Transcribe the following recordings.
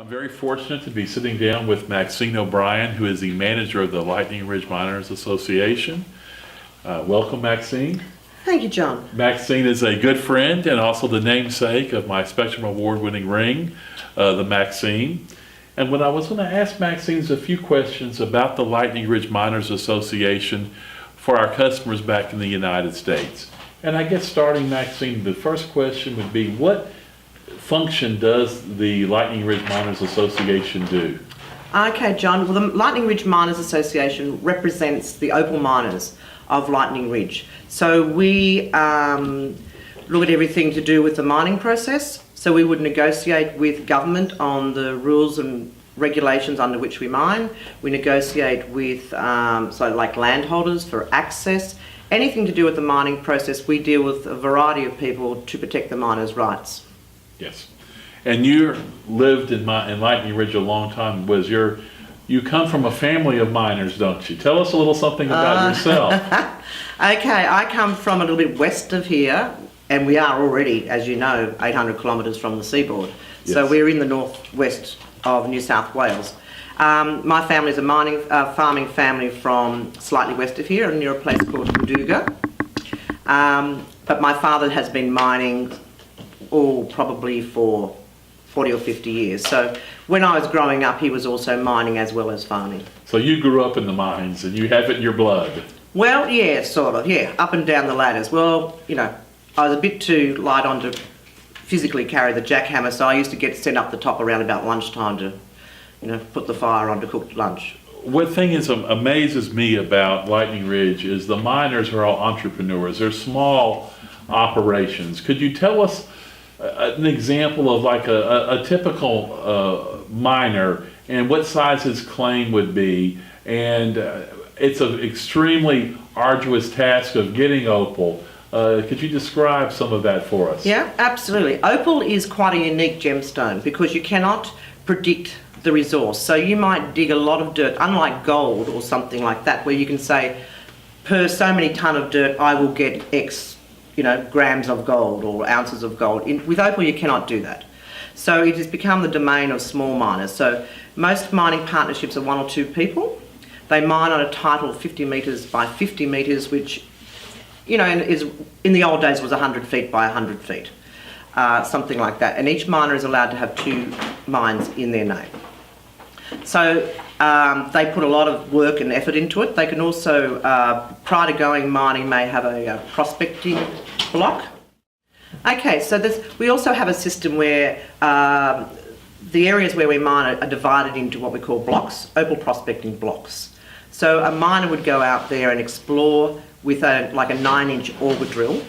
I'm very fortunate to be sitting down with Maxine O'Brien, who is the manager of the Lightning Ridge Miners Association. Welcome, Maxine. Thank you, John. Maxine is a good friend and also the namesake of my Spectrum Award-winning ring, the Maxine. And what I was going to ask Maxine is a few questions about the Lightning Ridge Miners Association for our customers back in the United States. And I guess starting, Maxine, the first question would be, what function does the Lightning Ridge Miners Association do? Okay, John. Well, the Lightning Ridge Miners Association represents the opal miners of Lightning Ridge. So we look at everything to do with the mining process. So we would negotiate with government on the rules and regulations under which we mine. We negotiate with like landholders for access. Anything to do with the mining process, we deal with a variety of people to protect the miners' rights. Yes. And you lived in Lightning Ridge a long time. You come from a family of miners, don't you? Tell us a little something about yourself. Okay, I come from a little bit west of here, and we are already, as you know, 800 kilometres from the seaboard. Yes. So we're in the northwest of New South Wales. My family is a farming family from slightly west of here, near a place called Maduga. But my father has been mining probably for 40 or 50 years. So when I was growing up, he was also mining as well as farming. So you grew up in the mines and you have it in your blood. Well, yeah, sort of, yeah, up and down the ladders. Well, you know, I was a bit too light on to physically carry the jackhammer, so I used to get sent up the top around about lunchtime to, put the fire on to cook lunch. What thing amazes me about Lightning Ridge is the miners are all entrepreneurs. They're small operations. Could you tell us an example of like a typical miner and what size his claim would be? And it's an extremely arduous task of getting opal. Could you describe some of that for us? Yeah, absolutely. Opal is quite a unique gemstone because you cannot predict the resource. So you might dig a lot of dirt, unlike gold or something like that, where you can say, per so many tonne of dirt, I will get X grams of gold or ounces of gold. With opal, you cannot do that. So it has become the domain of small miners. So most mining partnerships are one or two people. They mine on a title 50 metres by 50 metres, which, is in the old days was 100 feet by 100 feet, something like that. And each miner is allowed to have two mines in their name. So they put a lot of work and effort into it. They can also, prior to going mining, may have a prospecting block. Okay, so we also have a system where the areas where we mine are divided into what we call blocks, opal prospecting blocks. So a miner would go out there and explore with a 9-inch auger drill.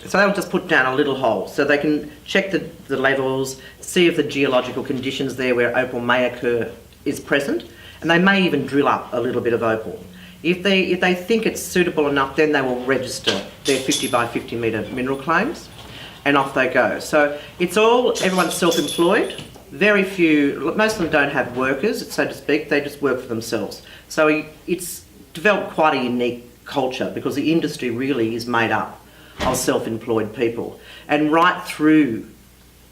So they'll just put down a little hole so they can check the levels, see if the geological conditions there where opal may occur is present, and they may even drill up a little bit of opal. If they think it's suitable enough, then they will register their 50 by 50 metre mineral claims, and off they go. So everyone's self-employed. Very few, most of them don't have workers, so to speak, they just work for themselves. So it's developed quite a unique culture because the industry really is made up of self-employed people, and right through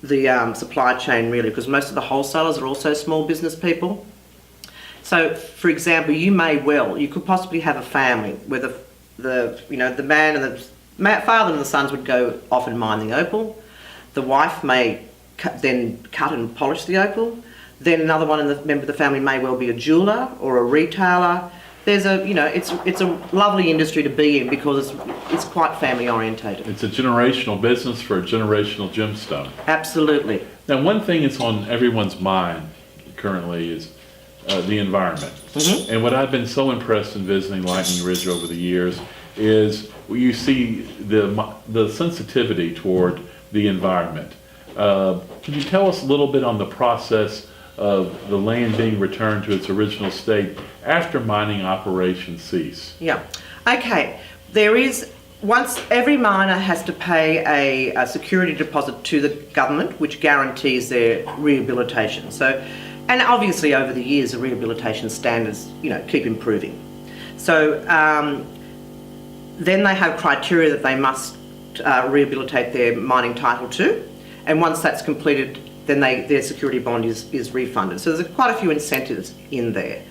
the supply chain really, because most of the wholesalers are also small business people. So, for example, you could possibly have a family where the man and the father and the sons would go off and mine the opal. The wife may then cut and polish the opal. Then another member of the family may well be a jeweler or a retailer. There's it's a lovely industry to be in because it's quite family orientated. It's a generational business for a generational gemstone. Absolutely. Now, one thing that's on everyone's mind currently is the environment. Mm-hmm. And what I've been so impressed in visiting Lightning Ridge over the years is you see the sensitivity toward the environment. Can you tell us a little bit on the process of the land being returned to its original state after mining operations cease? Yeah. Okay. Once every miner has to pay a security deposit to the government, which guarantees their rehabilitation. So, and obviously over the years, the rehabilitation standards, keep improving. So then they have criteria that they must rehabilitate their mining title to, and once that's completed, then their security bond is refunded. So there's quite a few incentives in there.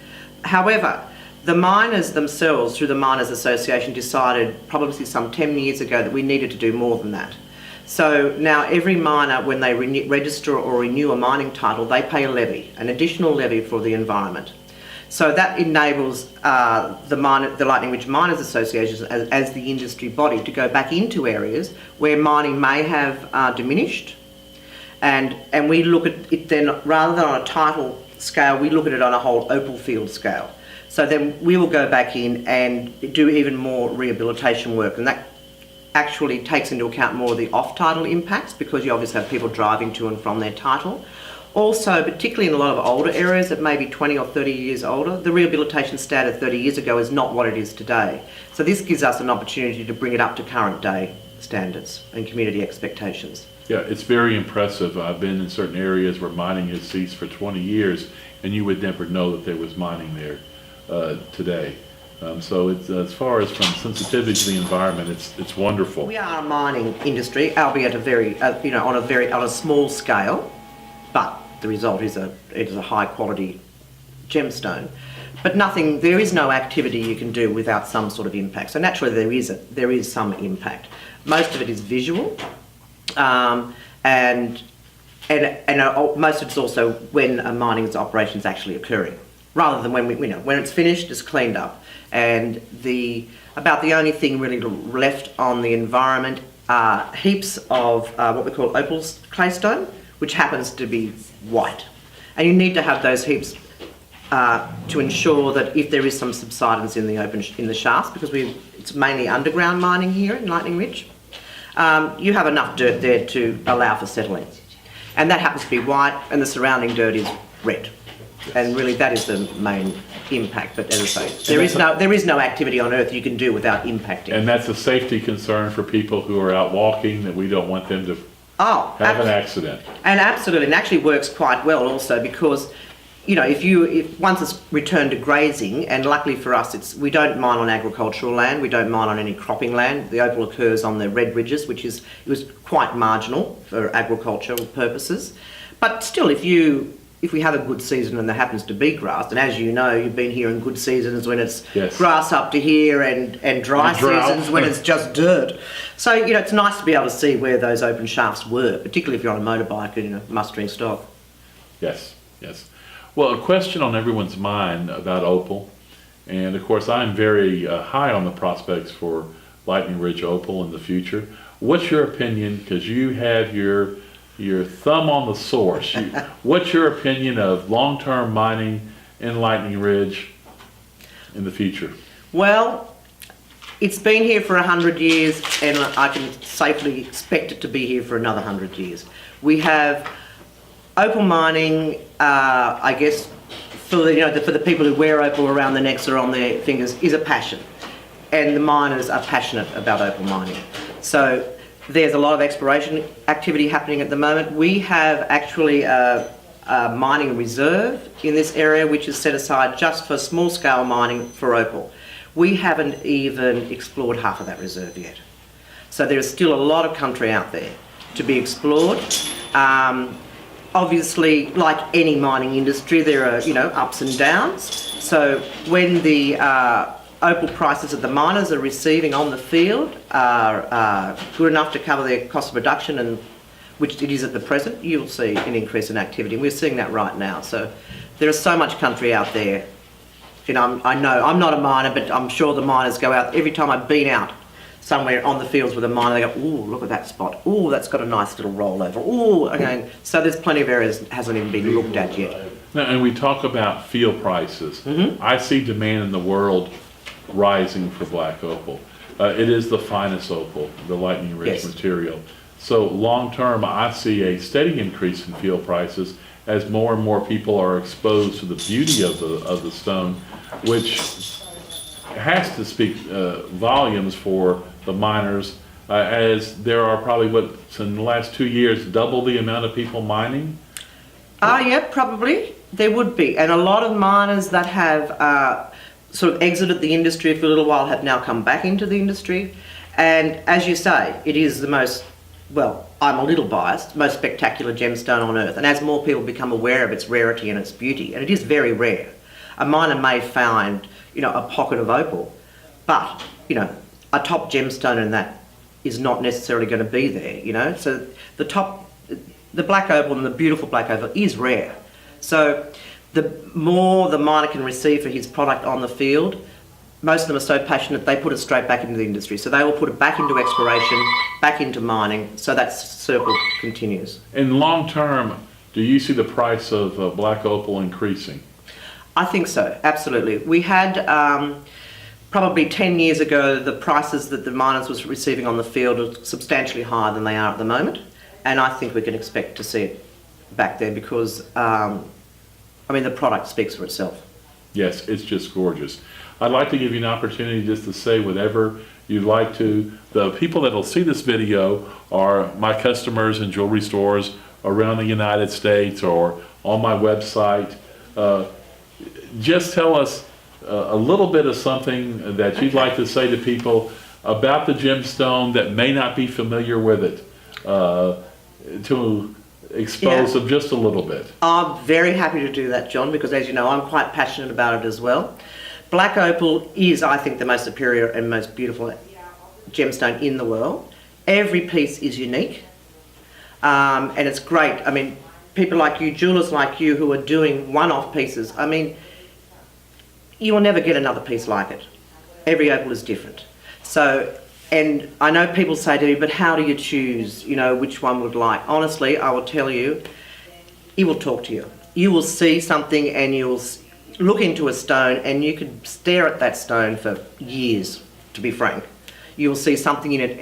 However, the miners themselves, through the Miners Association, decided probably some 10 years ago that we needed to do more than that. So now every miner, when they register or renew a mining title, they pay a levy, an additional levy for the environment. So that enables the Lightning Ridge Miners Association as the industry body to go back into areas where mining may have diminished. And we look at it then, rather than on a title scale, we look at it on a whole opal field scale. So then we will go back in and do even more rehabilitation work, and that actually takes into account more of the off-title impacts, because you obviously have people driving to and from their title. Also, particularly in a lot of older areas that may be 20 or 30 years older, the rehabilitation standard 30 years ago is not what it is today. So this gives us an opportunity to bring it up to current day standards and community expectations. Yeah, it's very impressive. I've been in certain areas where mining has ceased for 20 years, and you would never know that there was mining there today. So it's, as far as from sensitivity to the environment, it's wonderful. We are a mining industry, albeit on a small scale, but the result is a high quality gemstone. But there is no activity you can do without some sort of impact. So naturally there is some impact. Most of it is visual, and most of it's also when a mining operation is actually occurring, rather than when it's finished, it's cleaned up. And about the only thing really left on the environment are heaps of what we call opal claystone, which happens to be white. And you need to have those heaps to ensure that if there is some subsidence in the shafts, because it's mainly underground mining here in Lightning Ridge, you have enough dirt there to allow for settling. And that happens to be white, and the surrounding dirt is red. And really that is the main impact. But as I say, there is no activity on Earth you can do without impacting. And that's a safety concern for people who are out walking, that we don't want them to have an accident. And absolutely, and actually works quite well also, because if once it's returned to grazing, and luckily for us, we don't mine on agricultural land, we don't mine on any cropping land. The opal occurs on the red ridges, it was quite marginal for agricultural purposes. But still, if we have a good season and there happens to be grass, and as you know, you've been here in good seasons when it's grass up to here, and dry seasons when it's just dirt. So, it's nice to be able to see where those open shafts were, particularly if you're on a motorbike and mustering stock. Yes. Well, a question on everyone's mind about opal, and of course I'm very high on the prospects for Lightning Ridge opal in the future. What's your opinion, because you have your thumb on the source, what's your opinion of long-term mining in Lightning Ridge in the future? Well, it's been here for 100 years, and I can safely expect it to be here for another 100 years. We have opal mining, I guess, for the people who wear opal around their necks or on their fingers, is a passion, and the miners are passionate about opal mining. So there's a lot of exploration activity happening at the moment. We have actually a mining reserve in this area, which is set aside just for small-scale mining for opal. We haven't even explored half of that reserve yet. So there's still a lot of country out there to be explored. Obviously, like any mining industry, there are ups and downs. So when the opal prices that the miners are receiving on the field are good enough to cover their cost of production, and which it is at the present, you'll see an increase in activity. We're seeing that right now. So there is so much country out there. I know I'm not a miner, but I'm sure the miners go out. Every time I've been out somewhere on the fields with a miner, they go, "Ooh, look at that spot. Ooh, that's got a nice little rollover. Ooh," again. So there's plenty of areas that hasn't even been looked at yet. Now, and we talk about field prices. I see demand in the world rising for black opal. It is the finest opal, the Lightning Ridge material. So long term, I see a steady increase in field prices as more and more people are exposed to the beauty of the stone, which has to speak volumes for the miners, as there are probably, in the last 2 years, double the amount of people mining? Yeah, probably. There would be. And a lot of miners that have sort of exited the industry for a little while have now come back into the industry. And as you say, it is the most well, I'm a little biased, most spectacular gemstone on earth. And as more people become aware of its rarity and its beauty, and it is very rare, a miner may find, a pocket of opal, but, a top gemstone in that is not necessarily going to be there, So the black opal and the beautiful black opal is rare. So the more the miner can receive for his product on the field, most of them are so passionate they put it straight back into the industry. So they will put it back into exploration, back into mining, so that circle continues. In long term, do you see the price of black opal increasing? I think so, absolutely. We had probably 10 years ago, the prices that the miners was receiving on the field are substantially higher than they are at the moment. And I think we can expect to see it back there because, the product speaks for itself. Yes, it's just gorgeous. I'd like to give you an opportunity just to say whatever you'd like to. The people that will see this video are my customers in jewelry stores around the United States or on my website. Just tell us a little bit of something that you'd like to say to people about the gemstone that may not be familiar with it, to expose them just a little bit. I'm very happy to do that, John, because as you know, I'm quite passionate about it as well. Black opal is, I think, the most superior and most beautiful gemstone in the world. Every piece is unique, and it's great. People like you, jewelers like you, who are doing one-off pieces, you will never get another piece like it. Every opal is different. So, and I know people say to me, but how do you choose, which one would like? Honestly, I will tell you, it will talk to you. You will see something and you'll look into a stone and you could stare at that stone for years, to be frank. You will see something in it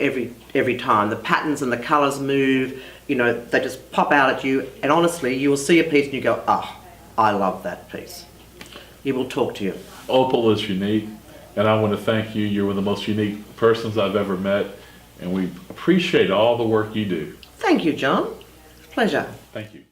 every time. The patterns and the colours move, they just pop out at you. And honestly, you will see a piece and you go, I love that piece. It will talk to you. Opal is unique, and I want to thank you. You're one of the most unique persons I've ever met, and we appreciate all the work you do. Thank you, John. Pleasure. Thank you.